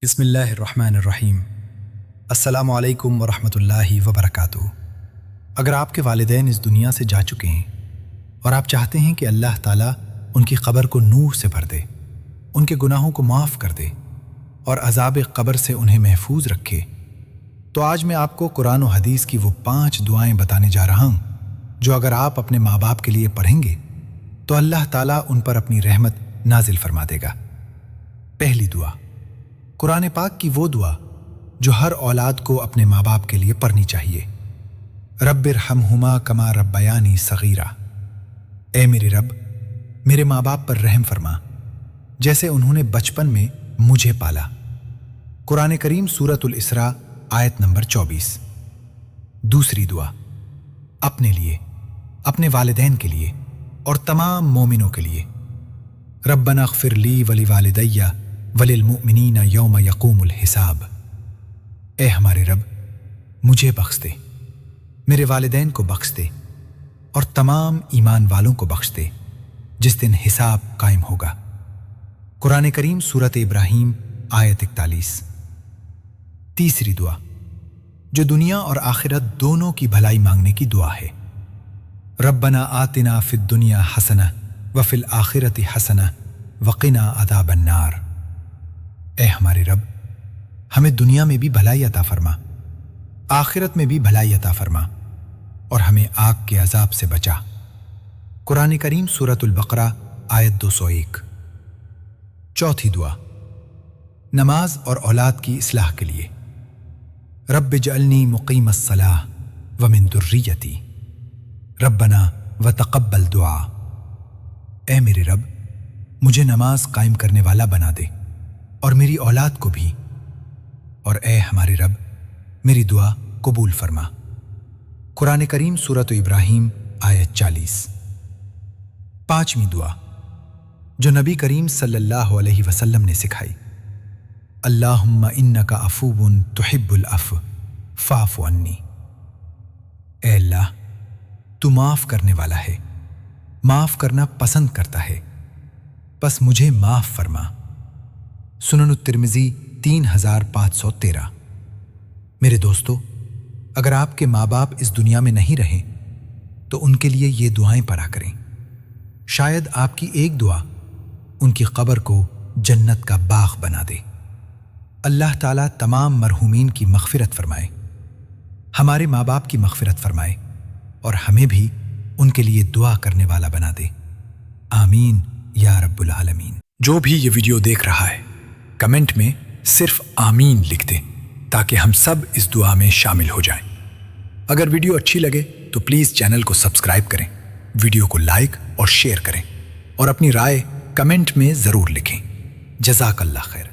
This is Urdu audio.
بسم اللہ الرحمن الرحیم۔ السلام علیکم ورحمۃ اللہ وبرکاتہ۔ اگر آپ کے والدین اس دنیا سے جا چکے ہیں اور آپ چاہتے ہیں کہ اللہ تعالیٰ ان کی قبر کو نور سے بھر دے، ان کے گناہوں کو معاف کر دے اور عذاب قبر سے انہیں محفوظ رکھے، تو آج میں آپ کو قرآن و حدیث کی وہ 5 دعائیں بتانے جا رہا ہوں جو اگر آپ اپنے ماں باپ کے لیے پڑھیں گے تو اللہ تعالیٰ ان پر اپنی رحمت نازل فرما دے گا۔ پہلی دعا، قرآن پاک کی وہ دعا جو ہر اولاد کو اپنے ماں باپ کے لیے پڑھنی چاہیے۔ رب ارحمہما کما ربیانی صغیرا، اے میرے رب میرے ماں باپ پر رحم فرما جیسے انہوں نے بچپن میں مجھے پالا۔ قرآن کریم سورۃ الاسراء آیت نمبر 24۔ دوسری دعا، اپنے لیے، اپنے والدین کے لیے اور تمام مومنوں کے لیے۔ ربنا اغفر لی ولوالدی وللمؤمنین یوم یقوم الحساب، اے ہمارے رب مجھے بخش دے، میرے والدین کو بخش دے اور تمام ایمان والوں کو بخش دے جس دن حساب قائم ہوگا۔ قرآن کریم سورۃ ابراہیم آیت 41۔ تیسری دعا جو دنیا اور آخرت دونوں کی بھلائی مانگنے کی دعا ہے، ربنا آتنا فی الدنیا حسنہ وفی الآخرۃ حسنہ وقنا عذاب النار، اے ہمارے رب ہمیں دنیا میں بھی بھلائی عطا فرما، آخرت میں بھی بھلائی عطا فرما اور ہمیں آگ کے عذاب سے بچا۔ قرآن کریم سورۃ البقرہ آیت 201۔ چوتھی دعا، نماز اور اولاد کی اصلاح کے لیے، رب اجعلنی مقیم الصلاۃ ومن ذریتی ربنا وتقبل دعا، اے میرے رب مجھے نماز قائم کرنے والا بنا دے اور میری اولاد کو بھی، اور اے ہمارے رب میری دعا قبول فرما۔ قرآن کریم سورۃ ابراہیم آیت 40۔ پانچویں دعا جو نبی کریم صلی اللہ علیہ وسلم نے سکھائی، اللہم انک عفو تحب العفو فاعف عنی، اے اللہ تو معاف کرنے والا ہے، معاف کرنا پسند کرتا ہے، بس مجھے معاف فرما۔ سنن الترمذی 3513۔ میرے دوستو، اگر آپ کے ماں باپ اس دنیا میں نہیں رہیں تو ان کے لیے یہ دعائیں پڑھا کریں، شاید آپ کی ایک دعا ان کی قبر کو جنت کا باغ بنا دے۔ اللہ تعالیٰ تمام مرحومین کی مغفرت فرمائے، ہمارے ماں باپ کی مغفرت فرمائے اور ہمیں بھی ان کے لیے دعا کرنے والا بنا دے، آمین یا رب العالمین۔ جو بھی یہ ویڈیو دیکھ رہا ہے کمنٹ میں صرف آمین لکھ دیں تاکہ ہم سب اس دعا میں شامل ہو جائیں۔ اگر ویڈیو اچھی لگے تو پلیز چینل کو سبسکرائب کریں، ویڈیو کو لائک اور شیئر کریں اور اپنی رائے کمنٹ میں ضرور لکھیں۔ جزاک اللہ خیر۔